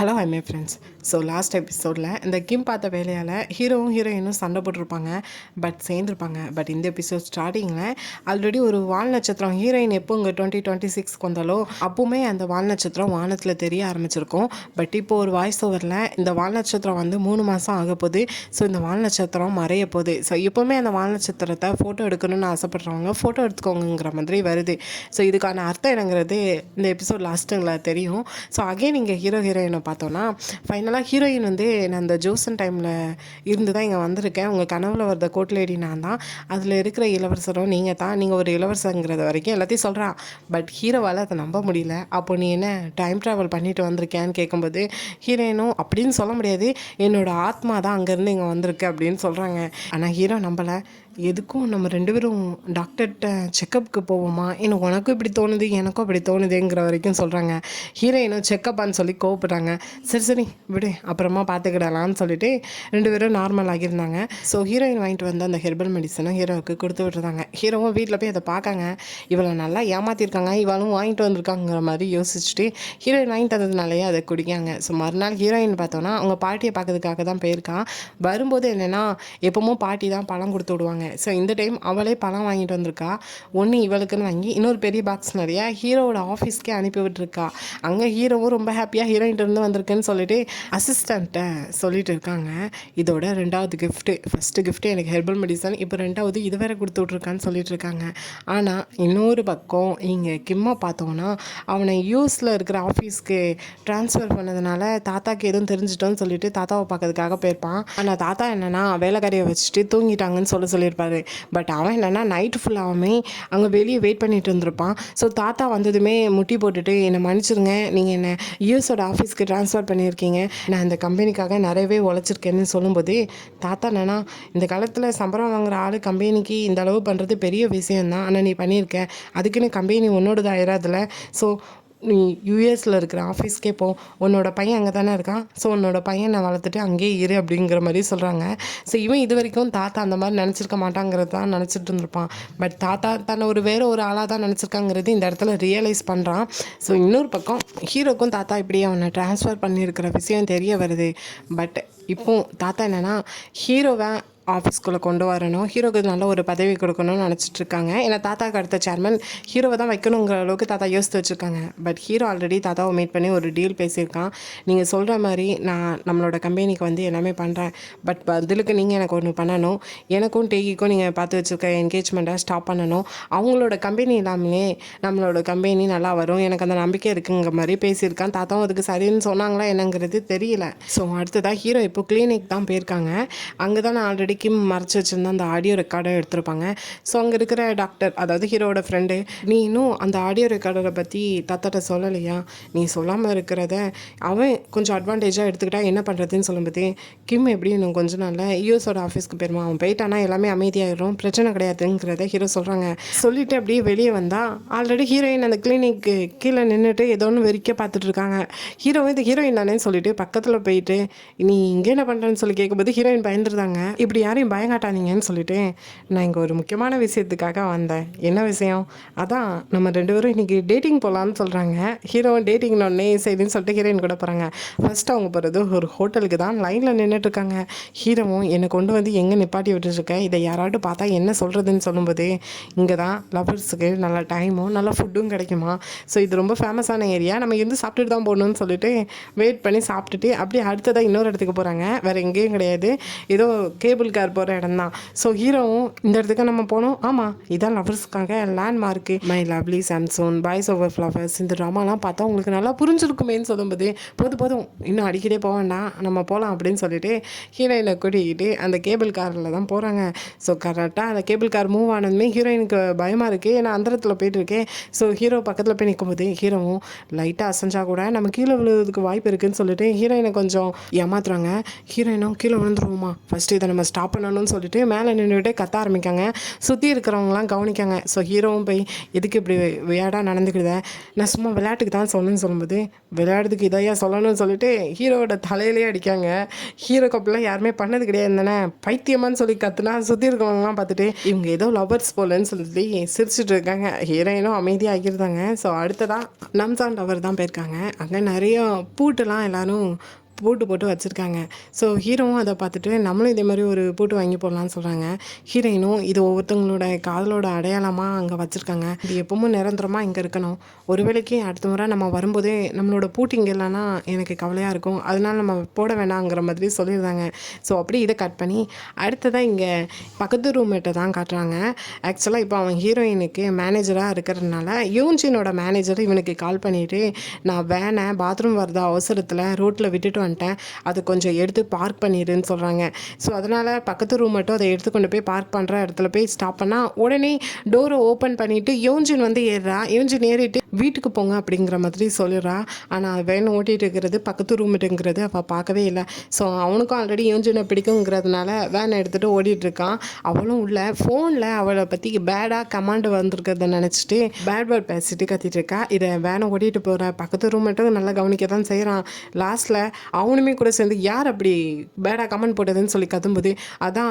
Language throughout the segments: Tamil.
Hello I my friends. So last எபிசோடில் இந்த கிம் பார்த்த வேலையால் ஹீரோவும் ஹீரோயினும் சண்டை போட்டிருப்பாங்க, பட் சேர்ந்துருப்பாங்க. பட் இந்த எபிசோட் ஸ்டார்டிங்கில் ஆல்ரெடி ஒரு வால் நட்சத்திரம் ஹீரோயின் எப்போ இங்கே 2026 வந்தாலோ அப்போவுமே அந்த வால் நட்சத்திரம் வானத்தில் தெரிய ஆரம்பிச்சிருக்கும். பட் இப்போ ஒரு வாய்ஸ் ஓவரில் இந்த வால் நட்சத்திரம் வந்து 3 மாதம் ஆக போகுது. ஸோ இந்த வால் நட்சத்திரம் மறைய போகுது. ஸோ எப்போவுமே அந்த வால் நட்சத்திரத்தை ஃபோட்டோ எடுக்கணும்னு ஆசைப்படுறவங்க ஃபோட்டோ எடுத்துக்கோங்கிற மாதிரி வருது. ஸோ இதுக்கான அர்த்தம் என்னங்கிறது இந்த எபிசோட் லாஸ்ட்டுங்கள தெரியும். ஸோ அகைன் இங்கே ஹீரோயினை பார்த்தோன்னா ஃபைனலாக ஹீரோயின் வந்து நான் அந்த ஜோசன் டைமில் இருந்து தான் இங்கே வந்திருக்கேன், உங்கள் கனவுல வர்ற கோட் லேடி நான் தான், அதில் இருக்கிற இளவரசரும் நீங்கள் தான், நீங்கள் ஒரு இளவரசங்கிறது வரைக்கும் எல்லாத்தையும் சொல்கிறான். பட் ஹீரோவால் அதை நம்ப முடியல. அப்போ நீ என்ன டைம் ட்ராவல் பண்ணிட்டு வந்திருக்கேன்னு கேட்கும்போது ஹீரோயினும் அப்படின்னு சொல்ல முடியாது, என்னோடய ஆத்மா தான் அங்கேருந்து இங்கே வந்திருக்கு அப்படின்னு சொல்கிறாங்க. ஆனால் ஹீரோ நம்பலை. எதுக்கும் நம்ம 2 பேரும் டாக்டர்கிட்ட செக்கப்புக்கு போவோமா, எனக்கு உனக்கும் இப்படி தோணுது எனக்கும் அப்படி தோணுதுங்கிற வரைக்கும் சொல்கிறாங்க. ஹீரோயினும் செக்கப்பான்னு சொல்லி கோவப்படுறாங்க. சரி சரி விடு அப்புறமா பார்த்துக்கிடலான்னு சொல்லிட்டு 2 பேரும் நார்மல் ஆகியிருந்தாங்க. ஸோ ஹீரோயின் வாங்கிட்டு வந்து அந்த ஹெர்பல் மெடிசனும் ஹீரோவுக்கு கொடுத்து விட்டுருந்தாங்க. ஹீரோவும் வீட்டில் போய் அதை பார்க்காங்க, இவளை நல்லா ஏமாற்றிருக்காங்க, இவளும் வாங்கிட்டு வந்திருக்காங்கிற மாதிரி யோசிச்சுட்டு ஹீரோயின் வாங்கிட்டு வந்ததுனாலேயே அதை குடிக்காங்க. ஸோ மறுநாள் ஹீரோயின் பார்த்தோன்னா அவங்க பாட்டியை பார்க்கறதுக்காக தான் போயிருக்கான். வரும்போது என்னென்னா எப்பவும் பாட்டி தான் பழம் கொடுத்து விடுவாங்க. ஸோ இந்த டைம் அவளே பழம் வாங்கிட்டு வந்திருக்கா. ஒன்று இவளுக்குன்னு வாங்கி இன்னொரு பெரிய பாக்ஸ் நிறையா ஹீரோவோட ஆஃபீஸ்க்கே அனுப்பி விட்டுருக்கா. அங்கே ஹீரோவும் ரொம்ப ஹாப்பியாக ஹீரோயின்ட்டு இருந்து வந்திருக்குன்னு சொல்லிட்டு அசிஸ்டண்ட்டை சொல்லிட்டு இருக்காங்க. இதோட 2வது கிஃப்ட்டு, ஃபஸ்ட்டு கிஃப்ட்டு எனக்கு ஹெர்பல் மெடிசன், இப்போ 2வது இது வேற கொடுத்து விட்ருக்கான்னு சொல்லிட்டு இருக்காங்க. ஆனால் இன்னொரு பக்கம் இங்கே கிம்மை பார்த்தோன்னா அவனை யூஎஸில் இருக்கிற ஆஃபீஸ்க்கு ட்ரான்ஸ்ஃபர் பண்ணதுனால தாத்தாக்கு எதுவும் தெரிஞ்சிட்டோன்னு சொல்லிட்டு தாத்தாவை பார்க்கறதுக்காக போயிருப்பான். ஆனால் தாத்தா என்னென்னா வேலைக்காரியை வச்சுட்டு தூங்கிட்டாங்கன்னு சொல்லியிருப்பாரு. பட் அவன் என்னென்னா நைட்டு ஃபுல்லாகவுமே அங்கே வெளியே வெயிட் பண்ணிட்டு இருந்திருப்பான். ஸோ தாத்தா வந்ததுமே முட்டி போட்டுட்டு என்னை மன்னிச்சிருங்க, நீங்கள் என்னை யூஎஸோட ஆஃபீஸ்க்கு ட்ரான்ஸ்ஃபர் பண்ணியிருக்கீங்க, நான் இந்த கம்பெனிக்காக நிறையவே உழைச்சிருக்கேன்னு சொல்லும்போது தாத்தா என்னென்னா இந்த காலத்தில் சம்பளம் வாங்குற ஆள் கம்பெனிக்கு இந்த அளவு பண்ணுறது பெரிய விஷயந்தான், ஆனால் நீ பண்ணியிருக்க, அதுக்குன்னு கம்பெனி உன்னோடது ஆயிடாதுல, ஸோ நீ யூஎஸில் இருக்கிற ஆஃபீஸ்க்கே போ, உன்னோட பையன் அங்கே தானே இருக்கான், ஸோ உன்னோட பையனை வளர்த்துட்டு அங்கேயே இரு அப்படிங்கிற மாதிரி சொல்கிறாங்க. ஸோ இவன் இது வரைக்கும் தாத்தா அந்த மாதிரி நினச்சிருக்க மாட்டாங்கிறது தான் நினச்சிட்டு இருந்திருப்பான். பட் தாத்தா தன்னை வேறு ஒரு ஆளாக தான் நினச்சிருக்காங்கிறது இந்த இடத்துல ரியலைஸ் பண்ணுறான். ஸோ இன்னொரு பக்கம் ஹீரோக்கும் தாத்தா இப்படி அவனை ட்ரான்ஸ்ஃபர் பண்ணியிருக்கிற விஷயம் தெரிய வருது. பட் இப்போ தாத்தா என்னென்னா ஹீரோவை ஆஃபீஸ்குள்ளே கொண்டு வரணும், ஹீரோக்கு நல்ல ஒரு பதவி கொடுக்கணும்னு நினச்சிட்ருக்காங்க. ஏன்னா தாத்தாக்கு அடுத்த சேர்மன் ஹீரோவை தான் வைக்கணுங்கிற அளவுக்கு தாத்தா யோசித்து வச்சுருக்காங்க. பட் ஹீரோ ஆல்ரெடி தாத்தாவை மீட் பண்ணி ஒரு டீல் பேசியிருக்கான். நீங்கள் சொல்கிற மாதிரி நான் நம்மளோட கம்பெனிக்கு வந்து எல்லாமே பண்ணுறேன், பட் பதிலுக்கு நீங்கள் எனக்கு ஒன்று பண்ணணும், எனக்கும் டேகிக்கும் நீங்கள் பார்த்து வச்சுருக்க என்கேஜ்மெண்ட்டை ஸ்டாப் பண்ணணும், அவங்களோட கம்பெனி இல்லாமலே நம்மளோட கம்பெனி நல்லா வரும், எனக்கு அந்த நம்பிக்கை இருக்குங்கிற மாதிரி பேசியிருக்கான். தாத்தாவும் அதுக்கு சரின்னு சொன்னாங்களா என்னங்கிறது தெரியல. ஸோ அடுத்ததாக ஹீரோ இப்போ கிளினிக் தான் போயிருக்காங்க. அங்கே தான் நான் ஆல்ரெடி கிம் மறைச்சி வச்சுருந்தா அந்த ஆடியோ ரெக்கார்டை எடுத்திருப்பாங்க. ஸோ அங்கே இருக்கிற டாக்டர், அதாவது ஹீரோட ஃப்ரெண்டு, நீ இன்னும் அந்த ஆடியோ ரெக்கார்டரை பற்றி தாத்தாட்ட சொல்லலையா, நீ சொல்லாமல் இருக்கிறத அவன் கொஞ்சம் அட்வான்டேஜாக எடுத்துக்கிட்டா என்ன பண்ணுறதுன்னு சொல்லும்போது கிம் எப்படி இன்னும் கொஞ்சம் நாளில் யூஎஸோட ஆஃபீஸ்க்கு போயிருமா, அவன் போயிட்டானா எல்லாமே அமைதியாகிடும், பிரச்சனை கிடையாதுங்கிறத ஹீரோ சொல்கிறாங்க. சொல்லிவிட்டு அப்படியே வெளியே வந்தால் ஆல்ரெடி ஹீரோயின் அந்த கிளினிக்கு கீழே நின்றுட்டு ஏதோ ஒன்று வெறிக்க பார்த்துட்ருக்காங்க. இது ஹீரோயின் தானே சொல்லிட்டு பக்கத்தில் போயிட்டு நீ இங்கே என்ன பண்ணுறேன்னு சொல்லி கேட்கும்போது ஹீரோயின் பயந்துருந்தாங்க. இப்படி யாரையும் பயங்காட்டாதீங்கன்னு சொல்லிட்டு நான் இங்கே ஒரு முக்கியமான விஷயத்துக்காக வந்தேன். என்ன விஷயம், அதான் நம்ம 2 பேரும் இன்றைக்கி டேட்டிங் போகலான்னு சொல்கிறாங்க. ஹீரோவும் டேட்டிங்னோடனே சரின்னு சொல்லிட்டு ஹீரோயின் கூட போகிறாங்க. ஃபஸ்ட்டு அவங்க போகிறது ஒரு ஹோட்டலுக்கு தான். லைனில் நின்றுட்டுருக்காங்க. ஹீரோவும் என்னை கொண்டு வந்து எங்கே நிப்பாட்டி விட்டுருக்கேன், இதை யாராட்டும் பார்த்தா என்ன சொல்கிறதுன்னு சொல்லும்போது இங்கே தான் லவர்ஸுக்கு நல்ல டைமும் நல்ல ஃபுட்டும் கிடைக்குமா, ஸோ இது ரொம்ப ஃபேமஸான ஏரியா, நம்ம இருந்து சாப்பிட்டுட்டு தான் போகணுன்னு சொல்லிட்டு வெயிட் பண்ணி சாப்பிட்டுட்டு அப்படியே அடுத்ததாக இன்னொரு இடத்துக்கு போகிறாங்க. வேறு எங்கேயும் கிடையாது, ஏதோ கேபிள் கார் போகிற இடம் தான். ஸோ ஹீரோவும் இந்த இடத்துக்கு நம்ம போனோம், ஆமாம் இதான் லவர்ஸ்க்காக landmark, my lovely Samsoon, boys over flowers, இந்த ட்ராமாலாம் பார்த்தா உங்களுக்கு நல்லா புரிஞ்சிருக்குமேன்னு சொல்லும்போது போதும் இன்னும் அடிக்கடி போக வேண்டாம் நம்ம போகலாம் அப்படின்னு சொல்லிட்டு ஹீரோயினை கூட்டிக்கிட்டு அந்த கேபிள் காரில் தான் போகிறாங்க. ஸோ கரெக்டாக அந்த கேபிள் கார் மூவ் ஆனதுமே ஹீரோயினுக்கு பயமாக இருக்குது, ஏன்னா அந்த இடத்துல போயிட்டு இருக்கேன். ஸோ ஹீரோ பக்கத்தில் போய் நிற்கும்போது ஹீரோவும் லைட்டாக அசைஞ்சா கூட நம்ம கீழே விழுவதுக்கு வாய்ப்பு இருக்குதுன்னு சொல்லிட்டு ஹீரோயினை கொஞ்சம் ஏமாத்துறாங்க. ஹீரோயினும் கீழே விழுந்துருவோமா, ஃபஸ்ட்டு இதை நம்ம ஸ்டாப் பண்ணணும்னு சொல்லிட்டு மேலே நின்றுட்டு கத்த ஆரம்பிக்காங்க. சுற்றி இருக்கிறவங்களாம் கவனிக்காங்க. ஸோ ஹீரோவும் போய் எதுக்கு இப்படி விளையாடாக நடந்துக்கிடுத, நான் சும்மா விளையாட்டுக்கு தான் சொல்லணும்னு சொல்லும்போது விளையாடுறதுக்கு இதையா சொல்லணும்னு சொல்லிட்டு ஹீரோவோட தலையிலே அடிக்காங்க. ஹீரோ கப்பெல்லாம் யாருமே பண்ணது கிடையாது தானே, பைத்தியமான்னு சொல்லி கத்துனா சுற்றி இருக்கிறவங்களாம் பார்த்துட்டு இவங்க ஏதோ லவர்ஸ் போலன்னு சொல்லிட்டு சிரிச்சுட்டு இருக்காங்க. ஹீரோயினும் அமைதியாக ஆகியிருந்தாங்க. ஸோ அடுத்ததான் நம்சான் டவர் தான் போயிருக்காங்க. அங்கே நிறைய பூட்டெல்லாம் எல்லோரும் போட்டு வச்சுருக்காங்க. ஸோ ஹீரோவும் அதை பார்த்துட்டு நம்மளும் இதே மாதிரி ஒரு பூட்டு வாங்கி போடலான்னு சொல்கிறாங்க. ஹீரோயினும் இது ஒவ்வொருத்தவங்களோட காதலோட அடையாளமாக அங்கே வச்சுருக்காங்க. இது எப்பவும் நிரந்தரமாக இங்கே இருக்கணும். ஒரு வேளைக்கு அடுத்த முறை நம்ம வரும்போதே நம்மளோட பூட்டு இங்கே இல்லைன்னா எனக்கு கவலையாக இருக்கும், அதனால நம்ம போட வேணாங்கிற மாதிரி சொல்லியிருந்தாங்க. ஸோ அப்படி இதை கட் பண்ணி அடுத்ததாக இங்கே பக்கத்து ரூம்மேட்டை தான் காட்டுறாங்க. ஆக்சுவலாக இப்போ அவன் ஹீரோயினுக்கு மேனேஜராக இருக்கிறதுனால யூன்ஜினோட மேனேஜர் இவனுக்கு கால் பண்ணிவிட்டு நான் வேனை பாத்ரூம் வரத அவசரத்தில் ரோட்டில் விட்டுட்டு வந்துட்டேன், அது கொஞ்சம் எடுத்து பார்க் பண்ணிடுன்னு சொல்கிறாங்க. ஸோ அதனால் பக்கத்து ரூம் மட்டும் அதை எடுத்து கொண்டு போய் பார்க் பண்ணுற இடத்துல போய் ஸ்டாப் பண்ணால் உடனே டோரை ஓப்பன் பண்ணிவிட்டு யூன்ஜின் வந்து ஏறுறா. யூன்ஜின் ஏறிட்டு வீட்டுக்கு போங்க அப்படிங்கிற மாதிரி சொல்லிடுறா. ஆனால் வேன் ஓட்டிகிட்டு இருக்கிறது பக்கத்து ரூம்ட்டுங்கிறது அவள் பார்க்கவே இல்லை. ஸோ அவனுக்கும் ஆல்ரெடி யூன்ஜினை பிடிக்குங்கிறதுனால வேன் எடுத்துகிட்டு ஓடிட்டுருக்கான். அவளும் உள்ள ஃபோனில் அவளை பற்றி பேடாக கமாண்டு வந்திருக்கிறத நினச்சிட்டு பேட் பேட் பேசிட்டு கத்திட்டு இருக்கா. இதை வேனை ஓட்டிகிட்டு போகிற பக்கத்து ரூம் மட்டும் நல்லா கவனிக்க தான் செய்கிறான். லாஸ்ட்டில் அவனுமே கூட சேர்ந்து யார் அப்படி பேடாக கமெண்ட் போட்டதுன்னு சொல்லி கத்தும்போது அதான்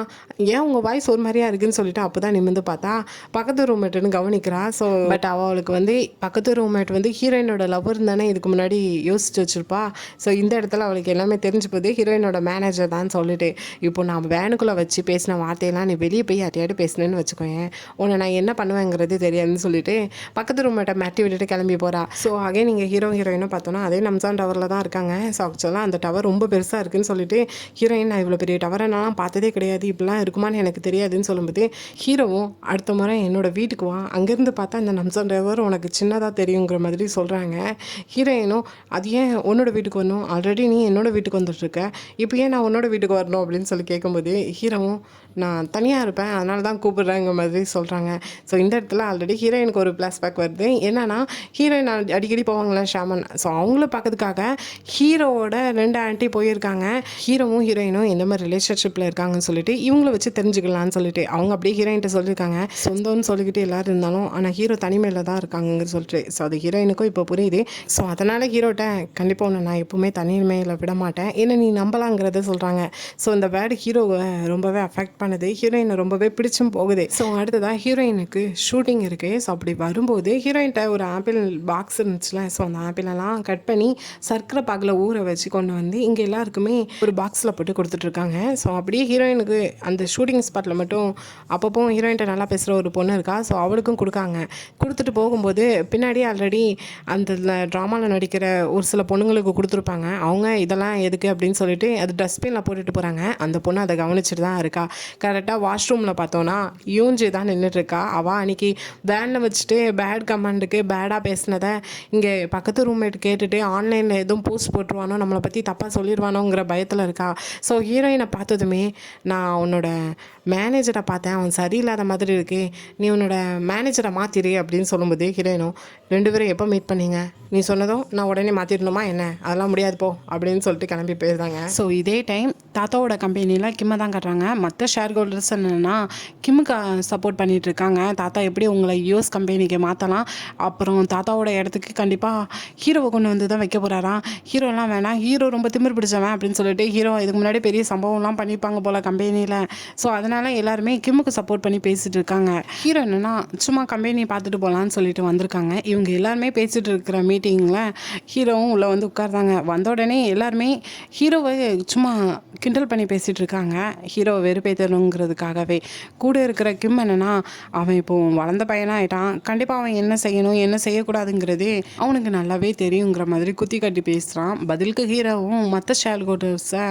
ஏன் உங்கள் வாய்ஸ் ஒரு மாதிரியா இருக்குன்னு சொல்லிட்டு அப்போ தான் நிமிந்து பார்த்தா பக்கத்து ரூம்மேட்டுன்னு கவனிக்கிறா. ஸோ பட் அவளுக்கு வந்து பக்கத்து ரூம்மேட் வந்து ஹீரோயினோட லவர் தானே இதுக்கு முன்னாடி யோசிச்சு வச்சுருப்பா. ஸோ இந்த இடத்துல அவளுக்கு எல்லாமே தெரிஞ்சு போகுது ஹீரோயினோட மேனேஜர் தான் சொல்லிட்டு இப்போ நான் வேனுக்குள்ளே வச்சு பேசின வார்த்தையெல்லாம் நீ வெளியே போய் யார்ட்டையாவது பேசினேன்னு வச்சுக்கோங்க, உன்னை நான் என்ன பண்ணுவேங்கிறது தெரியாதுன்னு சொல்லிட்டு பக்கத்து ரூம்மேட்டை மாட்டி விட்டுட்டு கிளம்பி போகிறா. ஸோ அகே நீங்கள் ஹீரோயினும் பார்த்தோன்னா அதே நம்சான் டவரில் தான் இருக்காங்க. ஸோ ஆக்சுவலாக அந்த டவர் ரொம்ப பெருசாக இருக்குதுன்னு சொல்லிட்டு ஹீரோயின் நான் இவ்வளோ பெரிய டவரை நான் பார்த்ததே கிடையாது, இப்படிலாம் இருக்குமான்னு எனக்கு தெரியாதுன்னு சொல்லும்போது ஹீரோவும் அடுத்த முறை என்னோடய வீட்டுக்கு வா, அங்கேருந்து பார்த்தா இந்த நம்சான் டவர் உனக்கு சின்னதாக தெரியுங்கிற மாதிரி சொல்கிறாங்க. ஹீரோயினும் அது ஏன் உன்னோட வீட்டுக்கு வரணும், ஆல்ரெடி நீ என்னோடய வீட்டுக்கு வந்துட்டுருக்க, இப்போ ஏன் நான் உன்னோட வீட்டுக்கு வரணும் அப்படின்னு சொல்லி கேட்கும்போது ஹீரோவும் நான் தனியாக இருப்பேன் அதனால தான் கூப்பிட்றேங்கிற மாதிரி சொல்கிறாங்க. ஸோ இந்த இடத்துல ஆல்ரெடி ஹீரோயினுக்கு ஒரு ஃப்ளாஷ்பேக் வருது. என்னன்னா ஹீரோயின் அடிக்கடி போவாங்களே ஷாமன், ஸோ அவங்கள பார்க்கறதுக்காக ஹீரோவோட 2 ஆண்டி போயிருக்காங்க. ஹீரோவும் ஹீரோயினும் எந்த மாதிரி ரிலேஷன்ஷிப்பில் இருக்காங்கன்னு சொல்லிட்டு இவங்கள வச்சு தெரிஞ்சுக்கலான்னு சொல்லிட்டு அவங்க அப்படியே ஹீரோயின்ட்ட சொல்லியிருக்காங்க. சொந்தம்னு சொல்லிக்கிட்டு எல்லோரும் இருந்தாலும் ஆனால் ஹீரோ தனிமையில் தான் இருக்காங்கன்னு சொல்லிட்டு. ஸோ அது ஹீரோயினுக்கும் இப்போ புரியுது. ஸோ அதனால் ஹீரோட்ட கண்டிப்பாக ஒன்று நான் எப்போவுமே தனிமையில் விட மாட்டேன், ஏன்னா நீ நம்பலாங்கிறத சொல்கிறாங்க. ஸோ இந்த வேர்டு ஹீரோவை ரொம்பவே அஃபெக்ட் பண்ணுது, ஹீரோயினை ரொம்பவே பிடிச்சும் போகுது. ஸோ அடுத்ததாக ஹீரோயினுக்கு ஷூட்டிங் இருக்குது. ஸோ அப்படி வரும்போது ஹீரோயின்ட்ட ஒரு ஆப்பிள் பாக்ஸ் இருந்துச்சுல, ஸோ அந்த ஆப்பிளெல்லாம் கட் பண்ணி சர்க்கரை பாகில் ஊற வச்சு கொண்டு வந்து இங்கே எல்லாருக்குமே ஒரு பாக்ஸில் போட்டு கொடுத்துட்ருக்காங்க. ஸோ அப்படியே ஹீரோயினுக்கு அந்த ஷூட்டிங் ஸ்பாட்டில் மட்டும் அப்பப்போ ஹீரோயின்ட்ட நல்லா பேசுகிற ஒரு பொண்ணு இருக்கா. ஸோ அவளுக்கும் கொடுக்காங்க. கொடுத்துட்டு போகும்போது பின்னாடி ஆல்ரெடி அந்த ட்ராமாவில் நடிக்கிற ஒரு சில பொண்ணுங்களுக்கு கொடுத்துருப்பாங்க. அவங்க இதெல்லாம் எதுக்கு அப்படின்னு சொல்லிட்டு அது டஸ்ட்பினில் போட்டுட்டு போகிறாங்க. அந்த பொண்ணு அதை கவனிச்சுட்டு தான் இருக்கா. கரெக்டாக வாஷ்ரூமில் பார்த்தோன்னா யூஞ்சி தான் நின்றுட்டுருக்கா. அவள் அன்றைக்கி வேனில் வச்சுட்டு பேட் கமெண்டுக்கு பேடாக பேசினதை இங்கே பக்கத்து ரூம்மேட் கேட்டுட்டு ஆன்லைனில் எதுவும் போஸ்ட் போட்டுருவானோ, நம்மளை பற்றி தப்பாக சொல்லிடுவானோங்கிற பயத்தில் இருக்கா. ஸோ ஹீரோயினை பார்த்ததுமே நான் உன்னோட மேனேஜரை பார்த்தேன், அவன் சரியில்லாத மாதிரி இருக்கு, நீ உன்னோட மேனேஜரை மாற்றிடு அப்படின்னு சொல்லும்போது ஹீரோயினும் 2 பேரும் எப்போ மீட் பண்ணீங்க, நீ சொன்னதும் நான் உடனே மாற்றிடணுமா என்ன, அதெல்லாம் முடியாது போ அப்படின்னு சொல்லிட்டு கிளம்பி போயிருந்தாங்க. ஸோ இதே டைம் தாத்தாவோட கம்பெனியில் கிம்மை தான் காட்டுறாங்க. மற்ற ஷேர் ஹோல்டர்ஸ் என்னென்னா கிம்முக்கு சப்போர்ட் பண்ணிகிட்டு இருக்காங்க. தாத்தா எப்படி உங்களை யூஎஸ் கம்பெனிக்கு மாற்றலாம், அப்புறம் தாத்தாவோட இடத்துக்கு கண்டிப்பாக ஹீரோவை கொண்டு வந்து தான் வைக்க போகிறாராம். ஹீரோலாம் வேணாம், ஹீரோ ரொம்ப திமிர் பிடிச்சவன் அப்படின்னு சொல்லிட்டு ஹீரோ இதுக்கு முன்னாடி பெரிய சம்பவம்லாம் பண்ணியிருப்பாங்க போல் கம்பெனியில். ஸோ அதனால் எல்லாருமே கிம்முக்கு சப்போர்ட் பண்ணி பேசிகிட்டு இருக்காங்க. ஹீரோ என்னென்னா சும்மா கம்பெனி பார்த்துட்டு போகலான்னு சொல்லிட்டு வந்திருக்காங்க. இவங்க எல்லாருமே பேசிகிட்டு இருக்கிற மீட்டிங்கில் ஹீரோவும் உள்ளே வந்து உட்கார்ந்தாங்க. வந்த உடனே எல்லாருமே ஹீரோவை சும்மா கிண்டல் பண்ணி பேசிகிட்டு இருக்காங்க, ஹீரோவை வெறுப்பேற்றணுங்கிறதுக்காகவே. கூட இருக்கிற கிம் என்னென்னா அவன் இப்போது வளர்ந்த பையனாகிட்டான், கண்டிப்பாக அவன் என்ன செய்யணும் என்ன செய்யக்கூடாதுங்கிறது அவனுக்கு நல்லாவே தெரியுங்கிற மாதிரி குத்தி கட்டி பேசுகிறான். பதிலுக்கு ஹீரோவும் மற்ற ஷேர் ஹோல்டர்ஸை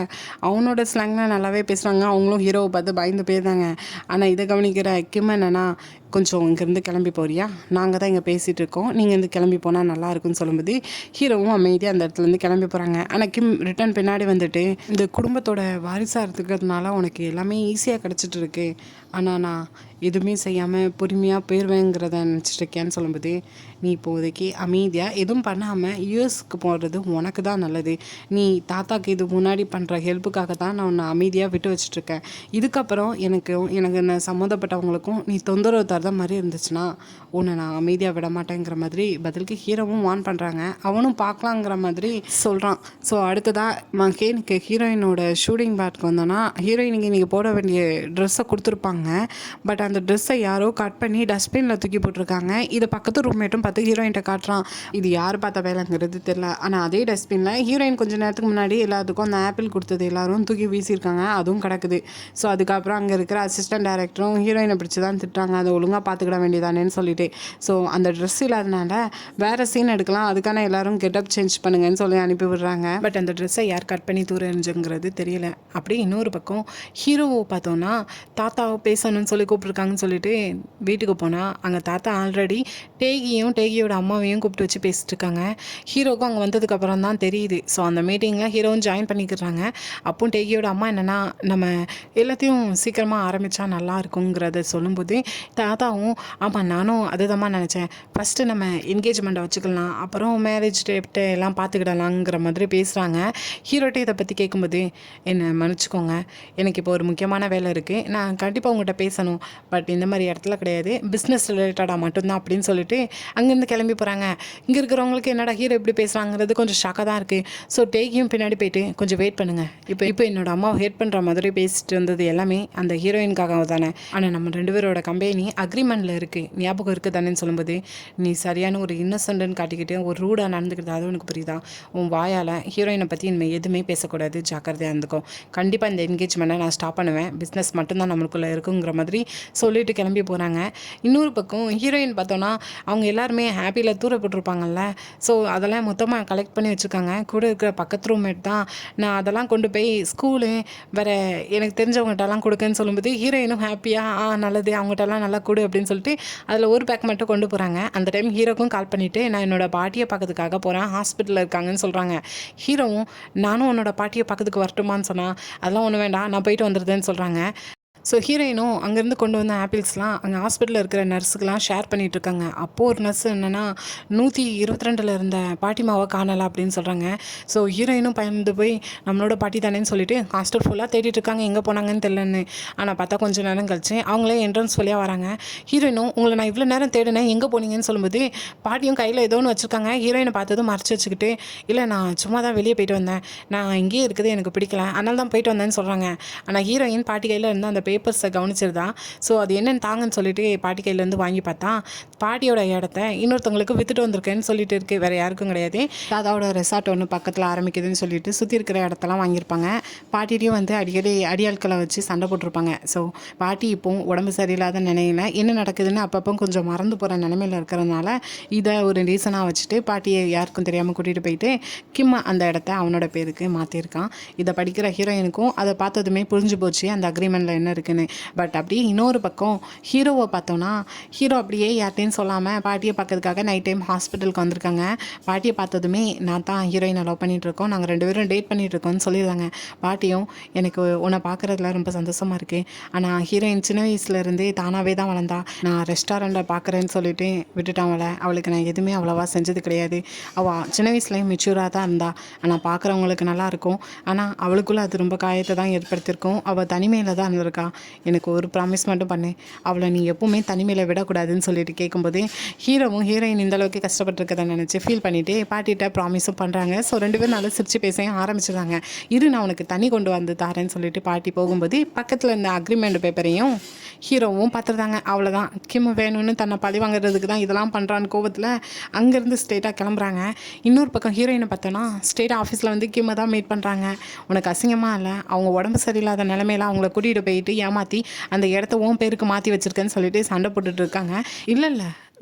அவனோட ஸ்லாங்கில் நல்லாவே பேசுகிறாங்க. அவங்களும் ஹீரோவை பார்த்து பயந்து போயிருந்தாங்க. ஆனால் இதை கவனிக்கிற கிம் என்னென்னா கொஞ்சம் இங்கேருந்து கிளம்பி போறியா, நாங்கள் தான் இங்கே பேசிகிட்டு இருக்கோம், நீங்கள் இருந்து கிளம்பி போனால் நல்லா இருக்குன்னு சொல்லும்போது ஹீரோவும் அமைதியாக அந்த இடத்துலேருந்து கிளம்பி போகிறாங்க. ஆனால் கிம் ரிட்டன் பின்னாடி வந்துட்டு இந்த குடும்பத்தோட வாரிசாக இருக்கிறதுனால உனக்கு எல்லாமே ஈஸியாக கிடச்சிட்டு இருக்கு, ஆனால் நான் எதுவுமே செய்யாமல் பொறுமையாக போயிடுவேங்கிறத நினச்சிட்டு இருக்கேன்னு சொல்லும்போது, நீ இப்போதைக்கு அமைதியாக எதுவும் பண்ணாமல் யூஎஸ்க்கு போகிறது உனக்கு தான் நல்லது. நீ தாத்தாக்கு இது முன்னாடி பண்ணுற ஹெல்ப்புக்காக தான் நான் உன்னை அமைதியாக விட்டு வச்சுட்ருக்கேன். இதுக்கப்புறம் எனக்கு என்ன சம்மந்தப்பட்டவங்களுக்கும் நீ தொந்தரவு தரத மாதிரி இருந்துச்சுன்னா உன்னை நான் அமைதியாக விட மாட்டேங்கிற மாதிரி பதிலுக்கு ஹீரோவும் வார்ன் பண்ணுறாங்க. அவனும் பார்க்கலாங்கிற மாதிரி சொல்கிறான். ஸோ அடுத்ததாக மகேனுக்கு ஹீரோயினோட ஷூட்டிங் பேட்க்கு வந்தோன்னா, ஹீரோயினுக்கு இன்றைக்கி போட வேண்டிய ட்ரெஸ்ஸை கொடுத்துருப்பாங்க. பட் அந்த ட்ரெஸ்ஸை யாரோ கட் பண்ணி டஸ்ட்பினில் தூக்கி போட்டிருக்காங்க. இதை பக்கத்து ரூம்மேட்டும் பார்த்து ஹீரோயின்கிட்ட காட்டுறான். இது யார் பார்த்த வேலைங்கிறது தெரில. ஆனால் அதே டஸ்ட்பினில் ஹீரோயின் கொஞ்சம் நேரத்துக்கு முன்னாடி எல்லாத்துக்கும் அந்த ஆப்பிள் கொடுத்தது எல்லாரும் தூக்கி வீசியிருக்காங்க. அதுவும் கிடக்குது. ஸோ அதுக்கப்புறம் அங்கே இருக்கிற அசிஸ்டன்ட் டைரக்டரும் ஹீரோயினை பிடிச்சி தான் திட்டுறாங்க, அதை ஒழுங்காக பார்த்துக்கிட வேண்டியதானேன்னு சொல்லிட்டு. ஸோ அந்த ட்ரெஸ் இல்லாதனால வேறு சீன் எடுக்கலாம், அதுக்கான எல்லாரும் கெட்டப் சேஞ்ச் பண்ணுங்கன்னு சொல்லி அனுப்பி விடுறாங்க. பட் அந்த ட்ரெஸ்ஸை யார் கட் பண்ணி தூர எறிஞ்சுங்கிறது தெரியல. அப்படியே இன்னொரு பக்கம் ஹீரோவை பார்த்தோன்னா தாத்தாவை பேசணும்னு சொல்லி கூப்பிட்ருக்காங்கன்னு சொல்லிட்டு வீட்டுக்கு போனால் அங்கே தாத்தா ஆல்ரெடி டேகியோட அம்மாவையும் கூப்பிட்டு வச்சு பேசிட்டு இருக்காங்க. ஹீரோக்கும் அங்கே வந்ததுக்கப்புறம் தான் தெரியுது. ஸோ அந்த மீட்டிங்கில் ஹீரோவும் ஜாயின் பண்ணிக்கிறாங்க. அப்போ டேகியோட அம்மா என்னென்னா, நம்ம எல்லாத்தையும் சீக்கிரமாக ஆரம்பித்தா நல்லா இருக்குங்கிறத சொல்லும்போது தாத்தாவும் ஆமாம் நானும் அதுதாம்மா நினச்சேன், ஃபஸ்ட்டு நம்ம என்கேஜ்மெண்ட்டை வச்சுக்கலாம், அப்புறம் மேரேஜ் டேட்டு எல்லாம் பார்த்துக்கிடலாங்கிற மாதிரி பேசுகிறாங்க. ஹீரோட்டே இதை பற்றி கேட்கும்போது, என்னை மன்னிச்சிக்கோங்க, எனக்கு இப்போ ஒரு முக்கியமான வேலை இருக்குது, நான் கண்டிப்பாக உங்கள்கிட்ட பேசணும், பட் இந்த மாதிரி இடத்துல கிடையாது, பிஸ்னஸ் ரிலேட்டடாக மட்டும்தான் அப்படின்னு சொல்லிட்டு அங்கேருந்து கிளம்பி போகிறாங்க. இங்கே இருக்கிறவங்களுக்கு என்னடா ஹீரோ எப்படி பேசுகிறாங்கிறது கொஞ்சம் ஷாக்காக தான் இருக்குது. ஸோ டேக்கியும் பின்னாடி போயிட்டு கொஞ்சம் வெயிட் பண்ணுங்கள், இப்போ என்னோட அம்மாவை ஹேட் பண்ணுற மாதிரி பேசிட்டு இருந்தது எல்லாமே அந்த ஹீரோயின்காக தானே, ஆனால் நம்ம 2 பேரோட கம்பெனி அக்ரிமெண்ட்டில் இருக்குது, ஞாபகம் இருக்குது தானேன்னு சொல்லும்போது, நீ சரியான ஒரு இன்னசென்ட்னு காட்டிக்கிட்டு ஒரு ரூடாக நடந்துக்கிட்டு அது உனக்கு புரியுதா, உன் வாயால் ஹீரோயினை பற்றி இனிமேல் எதுவுமே பேசக்கூடாது, ஜாக்கிரதையாக இருந்துக்கும், கண்டிப்பாக இந்த என்கேஜ்மெண்ட்டை நான் ஸ்டாப் பண்ணுவேன், பிஸ்னஸ் மட்டும்தான் நம்மளுக்குள்ளே இருக்குங்கிற மாதிரி சொல்லிட்டு கிளம்பி போகிறாங்க. இன்னொரு பக்கம் ஹீரோயின் பார்த்தோன்னா அவங்க எல்லாருமே ஹாப்பியில் தூரப்பட்டுருப்பாங்கல்ல, ஸோ அதெல்லாம் மொத்தமாக கலெக்ட் பண்ணி வச்சுருக்காங்க. கூட இருக்கிற பக்கத்து ரூம்மேட் தான், நான் அதெல்லாம் கொண்டு போய் ஸ்கூலு வேறு எனக்கு தெரிஞ்சவங்ககிட்டலாம் கொடுக்கன்னு சொல்லும்போது ஹீரோயினும் ஹாப்பியாக நல்லது அவங்ககிட்டலாம் நல்லா கொடு அப்படின்னு சொல்லிட்டு அதில் ஒரு பேக் மட்டும் கொண்டு போகிறாங்க. அந்த டைம் ஹீரோக்கும் கால் பண்ணிவிட்டு நான் என்னோடய பாட்டியை பார்க்கறதுக்காக போகிறேன், ஹாஸ்பிட்டலில் இருக்காங்கன்னு சொல்கிறாங்க. ஹீரோவும் நானும் உன்னோட பாட்டியை பார்க்கறதுக்கு வரட்டுமான்னு சொன்னால் அதெல்லாம் ஒன்றும் வேண்டாம், நான் போயிட்டு வந்துடுறேன்னு சொல்கிறாங்க. ஸோ ஹீரோயினும் அங்கேருந்து கொண்டு வந்த ஆப்பிள்ஸ்லாம் அங்கே ஹாஸ்பிட்டலில் இருக்கிற நர்ஸுக்கெலாம் ஷேர் பண்ணிகிட்ருக்காங்க. அப்போது ஒரு நர்ஸ் என்னென்னா 122 இருந்த பாட்டிமாவை காணலை அப்படின்னு சொல்கிறாங்க. ஸோ ஹீரோயினும் பயந்து போய் நம்மளோட பாட்டி தானேன்னு சொல்லிட்டு ஹாஸ்டல் ஃபுல்லாக தேடிட்டு இருக்காங்க, எங்கே போனாங்கன்னு தெரியலன்னு. ஆனால் பார்த்தா கொஞ்சம் நேரம் கழிச்சு அவங்களே என்ட்ரன்ஸ் வழியாக வராங்க. ஹீரோயினும் உங்களை நான் இவ்வளோ நேரம் தேடினேன், எங்கே போனீங்கன்னு சொல்லும்போது பாட்டியும் கையில் ஏதோ ஒன்று வச்சுருக்காங்க. ஹீரோயினை பார்த்ததும் மறைச்சி வச்சுக்கிட்டு, இல்லை நான் சும்மா தான் வெளியே போயிட்டு வந்தேன், நான் இங்கேயே இருக்குது எனக்கு பிடிக்கல, அதனால தான் போயிட்டு வந்தேன்னு சொல்கிறாங்க. ஆனால் ஹீரோயின் பாட்டி கையில் இருந்து அந்த பேப்பர்ஸை கவனிச்சிருந்தா. ஸோ அது என்னென்னு தாங்கன்னு சொல்லிட்டு பாட்டி கையிலேருந்து வாங்கி பார்த்தா பாட்டியோட இடத்த இன்னொருத்தவங்களுக்கு வித்துட்டு வந்திருக்கேன்னு சொல்லிட்டு இருக்கு, வேறு யாருக்கும் கிடையாது. தாதாவோட ரெசார்ட் ஒன்று பக்கத்தில் ஆரம்பிக்குதுன்னு சொல்லிட்டு சுற்றி இருக்கிற இடத்தெல்லாம் வாங்கியிருப்பாங்க. பாட்டியும் வந்து அடிக்கடி அடியாட்களை வச்சு சண்டை போட்டிருப்பாங்க. ஸோ பாட்டி இப்போ உடம்பு சரியில்லாத நிலையில் என்ன நடக்குதுன்னு அப்பப்போ கொஞ்சம் மறந்து போகிற நிலைமையில் இருக்கிறதுனால இதை ஒரு ரீசனாக வச்சுட்டு பாட்டியை யாருக்கும் தெரியாமல் கூட்டிகிட்டு போயிட்டு கிம் அந்த இடத்த அவனோட பேருக்கு மாற்றிருக்கான். இதை படிக்கிற ஹீரோயினுக்கும் அதை பார்த்ததுமே புரிஞ்சு போச்சு அந்த அக்ரிமெண்ட்டில் என்ன இருக்குன்னு. பட் அப்படியே இன்னொரு பக்கம் ஹீரோவை பார்த்தோன்னா ஹீரோ அப்படியே யார்ட்டையும் சொல்லாமல் பாட்டியை பார்க்கறதுக்காக நைட் டைம் ஹாஸ்பிட்டலுக்கு வந்திருக்காங்க. பாட்டியை பார்த்ததுமே நான் தான் ஹீரோயினை லவ் பண்ணிகிட்ருக்கோம், நாங்கள் 2 பேரும் டேட் பண்ணிகிட்ருக்கோம்னு சொல்லிடுறாங்க. பாட்டியும் எனக்கு உன்னை பார்க்குறதுல ரொம்ப சந்தோஷமாக இருக்குது, ஆனால் ஹீரோயின் சின்ன வயசுலேருந்தே தானாகவே தான் வளர்ந்தா, நான் ரெஸ்டாரண்ட்டில் பார்க்குறேன்னு சொல்லிட்டு விட்டுட்டான் அவளுக்கு நான் எதுவுமே அவ்வளோவா செஞ்சது கிடையாது, அவள் சின்ன வயசுலேயும் மெச்சூராக தான் இருந்தா, ஆனால் பார்க்குறவங்களுக்கு நல்லாயிருக்கும், ஆனால் அவளுக்குள்ளே அது ரொம்ப காயத்தை தான் ஏற்படுத்தியிருக்கும், அவள் தனிமையில் தான் இருந்திருக்கா, எனக்கு ஒரு ப்ராமிஸ் மட்டும் பண்ணு, அவளை நீ எப்பவுமே தனிமையில் விடக்கூடாதுன்னு சொல்லிட்டு கேட்கும்போது ஹீரோவும் ஹீரோயின் இந்த அளவுக்கு கஷ்டப்பட்டுருக்கதை நினச்சி ஃபீல் பண்ணிவிட்டு பாட்டிகிட்ட ப்ராமிஸும் பண்ணுறாங்க. ஸோ 2 பேரும் நல்லா சிரிச்சு பேச ஆரம்பிச்சிடுறாங்க. நான் உனக்கு தண்ணி கொண்டு வந்து தாரேன்னு சொல்லிட்டு பாட்டி போகும்போது பக்கத்தில் இருந்த அக்ரிமெண்ட் பேப்பரையும் ஹீரோவும் பார்த்துருந்தாங்க. அவ்வளோதான், கிம் வேணும்னு தன்னை பழி வாங்குறதுக்கு தான் இதெல்லாம் பண்ணுறான்னு கோவத்தில் அங்கேருந்து ஸ்ட்ரெயிட்டாக கிளம்புறாங்க. இன்னொரு பக்கம் ஹீரோயினை பார்த்தோன்னா ஸ்ட்ரெயிட்டாக ஆஃபீஸில் வந்து கிம்மை தான் மீட் பண்ணுறாங்க. உனக்கு அசிங்கமாக இல்லை, அவங்க உடம்பு சரியில்லாத நிலமையில அவங்கள கூட்டிகிட்டு போயிட்டு ஏமாற்றி அந்த இடத்த உன் பேருக்கு மாற்றி வச்சுருக்கேன்னு சொல்லிட்டு சண்டை போட்டுட்டு இருக்காங்க. இல்லை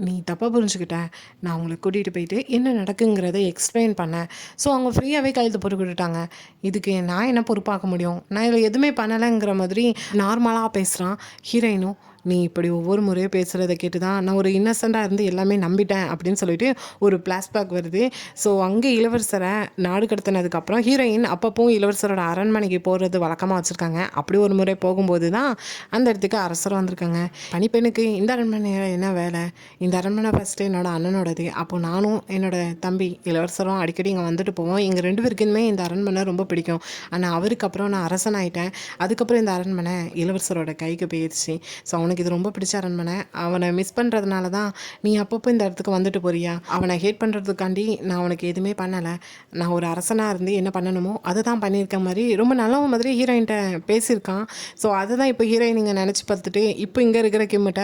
நீ தப்பாக புரிஞ்சுக்கிட்ட, நான் அவங்களை கூட்டிகிட்டு போயிட்டு என்ன நடக்குங்கிறத எக்ஸ்பிளைன் பண்ணேன். ஸோ அவங்க ஃப்ரீயாகவே கையெழுத்து போட்டு கொடுத்துட்டாங்க. இதுக்கு நான் என்ன பொறுப்பாக்க முடியும், நான் இதில் எதுவுமே பண்ணலைங்கிற மாதிரி நார்மலாக பேசுகிறான். ஹீரோயினும் நீ இப்படி ஒவ்வொரு முறையும் பேசுகிறத கேட்டு தான் நான் ஒரு இன்னசென்ட்டாக இருந்து எல்லாமே நம்பிட்டேன் அப்படின்னு சொல்லிட்டு ஒரு ஃப்ளாஷ்பேக் வருது. ஸோ அங்கே இளவரசரை நாடு கடத்தினதுக்கப்புறம் ஹீரோயின் அப்பப்போ இளவரசரோட அரண்மனைக்கு போகிறது வழக்கமாக வச்சுருக்காங்க. அப்படி ஒரு முறை போகும்போது தான் அந்த இடத்துக்கு அரசர் வந்திருக்காங்க. பணிப்பெண்ணுக்கு இந்த அரண்மனையில் என்ன வேலை? இந்த அரண்மனை ஃபஸ்ட்டு என்னோட அண்ணனோடது. அப்போது நானும் என்னோட தம்பி இளவரசரும் அடிக்கடி இங்கே வந்துட்டு போவோம். எங்கள் 2 பேருக்குமே இந்த அரண்மனை ரொம்ப பிடிக்கும். ஆனால் அவருக்கு அப்புறம் நான் அரசன் ஆகிட்டேன். அதுக்கப்புறம் இந்த அரண்மனை இளவரசரோட கைக்கு போயிடுச்சு. ஸோ அவனுக்கு இது ரொம்ப பிடிச்ச அரண்மனை. அவனை மிஸ் பண்ணுறதுனால தான் நீ அப்பப்போ இந்த இடத்துக்கு வந்துட்டு போறியா? அவனை ஹேட் பண்ணுறதுக்காண்டி நான் அவனுக்கு எதுவுமே பண்ணலை. நான் ஒரு அரசனாக இருந்து என்ன பண்ணணுமோ அதை தான் பண்ணியிருக்க மாதிரி ரொம்ப நல்ல மாதிரி ஹீரோயின்ட்ட பேசியிருக்கான். ஸோ அதை தான் இப்போ ஹீரோயின் நீங்கள் நினச்சி பார்த்துட்டு இப்போ இங்கே இருக்கிற கிம்மிட்ட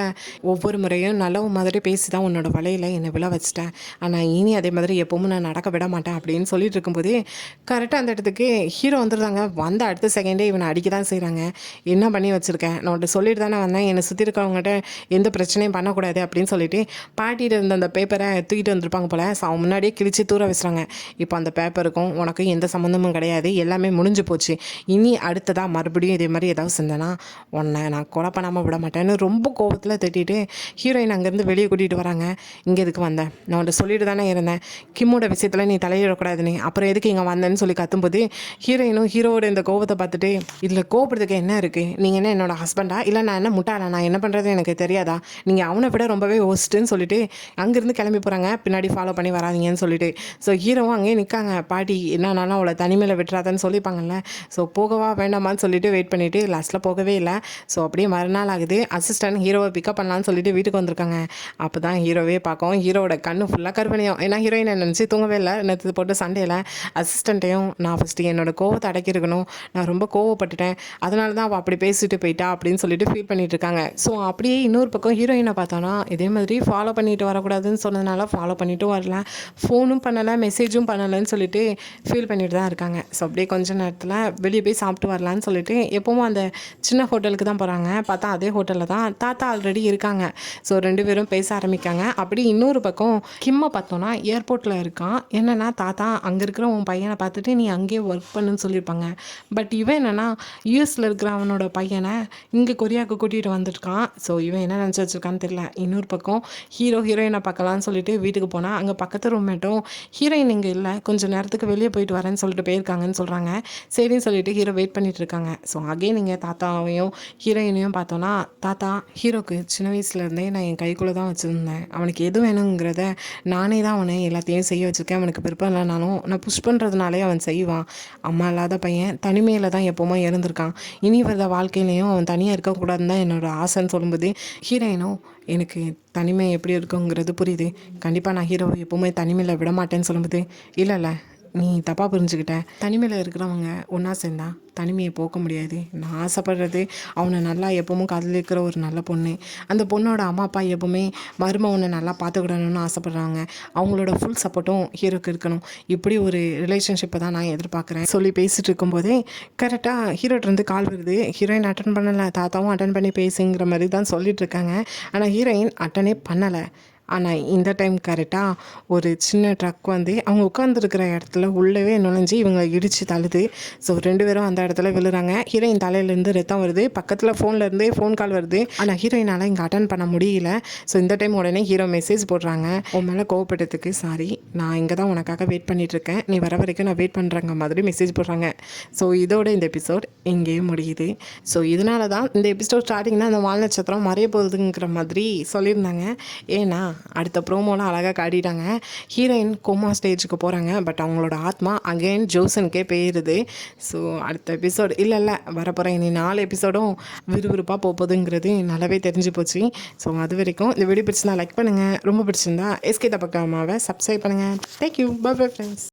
ஒவ்வொரு முறையும் நல்ல மாதிரி பேசி தான் உன்னோட வலையில் என்னை விழ வச்சிட்டேன். ஆனால் இனி அதே மாதிரி எப்பவும் நான் நடக்க விட மாட்டேன் அப்படின்னு சொல்லிட்டு இருக்கும்போது கரெக்டாக அந்த இடத்துக்கு ஹீரோ வந்துடுறாங்க. வந்த அடுத்த செகண்டே இவனை அடிக்க தான் செய்கிறாங்க. என்ன பண்ணி வச்சுருக்கேன், நான் உன்ட்ட சொல்லிட்டு தானே வந்தேன், என்னை சுற்றி இருக்கவங்ககிட்ட எந்த பிரச்சனையும் பண்ணக்கூடாது அப்படின்னு சொல்லிட்டு பாட்டிகிட்ட இருந்த அந்த பேப்பரை தூக்கிட்டு வந்திருப்பாங்க போல். ஸோ அவன் முன்னாடியே கிழிச்சு தூர வச்சுறாங்க. இப்போ அந்த பேப்பருக்கும் உனக்கும் எந்த சம்மந்தமும் கிடையாது, எல்லாமே முடிஞ்சு போச்சு. இனி அடுத்ததாக மறுபடியும் இதே மாதிரி ஏதாவது செஞ்சேன்னா உன்னை நான் கொலை பண்ணாமல் விட மாட்டேன்னு ரொம்ப கோபத்தில் திட்டிட்டு ஹீரோயின் அங்கேருந்து வெளியே கூட்டிகிட்டு வராங்க. இங்கே எதுக்கு வந்தேன், நான் உன்ட்ட சொல்லிட்டு தானே இருந்தேன், கிம்மோட விஷயத்தில் நீ தலையிடக்கூடாதுன்னு, அப்புறம் எதுக்கு இங்கே வந்தேன்னு சொல்லி கத்தும்போது ஹீரோயினும் ஹீரோவோட இந்த கோபத்தை பார்த்துட்டு இதில் கோபப்படுறதுக்கு என்ன இருக்குது, நீங்கள் என்ன என்னோட ஹஸ்பண்டா, இல்லை நான் என்ன முட்டாளா, நான் என்ன பண்ணுறது எனக்கு தெரியாதா, நீங்கள் அவனை விட ரொம்பவே ஒஸ்ட்டுன்னு சொல்லிட்டு அங்கேருந்து கிளம்பி போகிறாங்க. பின்னாடி ஃபாலோ பண்ணி வராதிங்கன்னு சொல்லிட்டு. ஸோ ஹீரோவும் அங்கேயே நிற்காங்க. பாட்டி என்னன்னாலும் அவளை தனிமையில் விட்டுறாதான்னு சொல்லிப்பாங்கல்ல. ஸோ போகவா வேண்டாமான்னு சொல்லிட்டு வெயிட் பண்ணிவிட்டு லாஸ்ட்டில் போகவே இல்லை. ஸோ அப்படியே மறுநாள் ஆகுது. அசிஸ்டன்ட் ஹீரோவை பிக்கப் பண்ணலான்னு சொல்லிட்டு வீட்டுக்கு வந்திருக்காங்க. அப்போ தான் ஹீரோவே பார்க்கும். ஹீரோட கண்ணு ஃபுல்லாக கருப்பணியும். ஏன்னா ஹீரோயினை நினச்சி தூங்கவே இல்லை. நேற்று போட்டு சண்டையில் அசிஸ்டண்ட்டையும் நான் ஃபஸ்ட்டு என்னோடய கோவத்தை அடக்கியிருக்கணும், நான் ரொம்ப கோவப்பட்டுட்டேன், அதனால தான் அவள் அப்படி பேசிட்டு போயிட்டா அப்படின்னு சொல்லிட்டு ஃபீல் பண்ணிட்டு இருக்காங்க. ஸோ அப்படியே இன்னொரு பக்கம் ஹீரோயினை பார்த்தோன்னா இதே மாதிரி ஃபாலோ பண்ணிட்டு வரக்கூடாதுன்னு சொன்னதுனால ஃபாலோ பண்ணிட்டும் வரல, ஃபோனும் பண்ணலை, மெசேஜும் பண்ணலைன்னு சொல்லிட்டு ஃபீல் பண்ணிட்டு தான் இருக்காங்க. ஸோ அப்படியே கொஞ்ச நேரத்தில் வெளியே போய் சாப்பிட்டு வரலான்னு சொல்லிட்டு எப்போவும் அந்த சின்ன ஹோட்டலுக்கு தான் போகிறாங்க. பார்த்தா அதே ஹோட்டலில் தான் தாத்தா ஆல்ரெடி இருக்காங்க. ஸோ 2 பேரும் பேச ஆரம்பிக்காங்க. அப்படி இன்னொரு பக்கம் கிம்மை பார்த்தோன்னா ஏர்போர்ட்டில் இருக்கான். என்னென்னா தாத்தா அங்கே இருக்கிற உன் பையனை பார்த்துட்டு நீ அங்கேயே ஒர்க் பண்ணுன்னு சொல்லியிருப்பாங்க. பட் இவன் என்னென்னா யூஎஸில் இருக்கிற அவனோட பையனை இங்கே கொரியாவுக்கு கூட்டிகிட்டு வந்திருக்கான். ஸோ இவன் என்ன நினச்சி வச்சுருக்கான்னு தெரியல. இன்னொரு பக்கம் ஹீரோயினை பார்க்கலான்னு சொல்லிட்டு வீட்டுக்கு போனால் அங்கே பக்கத்து ரூம்மேட்டும் ஹீரோயின் இங்கே இல்லை, கொஞ்சம் நேரத்துக்கு வெளியே போயிட்டு வரேன்னு சொல்லிட்டு போயிருக்காங்கன்னு சொல்கிறாங்க. சரின்னு சொல்லிட்டு ஹீரோ வெயிட் பண்ணிட்டு இருக்காங்க. ஸோ அகைன் நீங்கள் தாத்தாவையும் ஹீரோயினையும் பார்த்தோன்னா தாத்தா ஹீரோக்கு சின்ன வயசுலேருந்தே நான் என் கைக்குள்ளே தான் வச்சுருந்தேன். அவனுக்கு எது வேணுங்கிறத நானே தான் அவனை எல்லாத்தையும் செய்ய வச்சுருக்கேன். அவனுக்கு விருப்பம் இல்லைனாலும் நான் புஷ் பண்ணுறதுனாலே அவன் செய்வான். அம்மா இல்லாத பையன் தனிமையில் தான் எப்போவுமே இருந்திருக்கான். இனி வர வாழ்க்கையிலையும் அவன் தனியாக இருக்கக்கூடாதுன்னு தான் என்னோட ஆசைன்னு சொல்லும்போது ஹீரோயினும் எனக்கு தனிமை எப்படி இருக்குங்கிறது புரியுது, கண்டிப்பாக நான் ஹீரோவை எப்போவுமே தனிமையில் விட மாட்டேன்னு சொல்லும்போது இல்லை நீ தப்பாக புரிஞ்சுக்கிட்ட, தனிமையில் இருக்கிறவங்க ஒன்றா சேர்ந்தா தனிமையை போக்க முடியாது. நான் ஆசைப்படுறது அவனை நல்லா எப்போவும் காதலிக்கிற ஒரு நல்ல பொண்ணு. அந்த பொண்ணோட அம்மா அப்பா எப்போவுமே மருமவனை நல்லா பார்த்துக்கிடணும்னு ஆசைப்பட்றாங்க. அவங்களோட ஃபுல் சப்போர்ட்டும் ஹீரோக்கு இருக்கணும். இப்படி ஒரு ரிலேஷன்ஷிப்பை தான் நான் எதிர்பார்க்குறேன் சொல்லி பேசிகிட்டு இருக்கும்போதே கரெக்டாக ஹீரோட்டிருந்து கால் வருது. ஹீரோயின் அட்டன் பண்ணலை, தாத்தாவும் அட்டன் பண்ணி பேசுங்கிற மாதிரி தான் சொல்லிட்டு இருக்காங்க. ஆனால் ஹீரோயின் அட்டனே பண்ணலை. ஆனால் இந்த டைம் கரெக்டாக ஒரு சின்ன ட்ரக் வந்து அவங்க உட்காந்துருக்கிற இடத்துல உள்ளவே நுழைஞ்சி இவங்களை இடித்து தள்ளுது. ஸோ 2 பேரும் அந்த இடத்துல விழுறாங்க. ஹீரோயின் தலையிலேருந்து ரத்தம் வருது. பக்கத்தில் ஃபோன்லேருந்து ஃபோன் கால் வருது. ஆனால் ஹீரோயினால் இங்கே அட்டன் பண்ண முடியல. ஸோ இந்த டைம் உடனே ஹீரோ மெசேஜ் போடுறாங்க, உன் மேலே கோவப்பட்டதுக்கு சாரி, நான் இங்கே தான் உனக்காக வெயிட் பண்ணிகிட்ருக்கேன், நீ வர வரைக்கும் நான் வெயிட் பண்ணுறேங்க மாதிரி மெசேஜ் போடுறாங்க. ஸோ இதோட இந்த எபிசோட் இங்கேயே முடியுது. ஸோ இதனால தான் இந்த எபிசோட் ஸ்டார்டிங்னா அந்த வால் நட்சத்திரம் மறைய போகுதுங்கிற மாதிரி சொல்லியிருந்தாங்க. ஏன்னா அடுத்த ப்ரோமோலாம் அழகாக காட்டிட்டாங்க. ஹீரோயின் கோமா ஸ்டேஜுக்கு போகிறாங்க. பட் அவங்களோட ஆத்மா அகெயின் ஜோசனுக்கே போயிடுது. ஸோ அடுத்த எபிசோடு இல்லை வரப்போகிற இனி 4 எபிசோடும் விறுவிறுப்பாக போகுதுங்கிறது நல்லாவே தெரிஞ்சு போச்சு. ஸோ அது வரைக்கும் இந்த வீடியோ பிடிச்சிருந்தா லைக் பண்ணுங்கள், ரொம்ப பிடிச்சிருந்தா எஸ்கே தபக்காமாவை சப்ஸ்கிரைப் பண்ணுங்கள். Thank you, bye bye friends.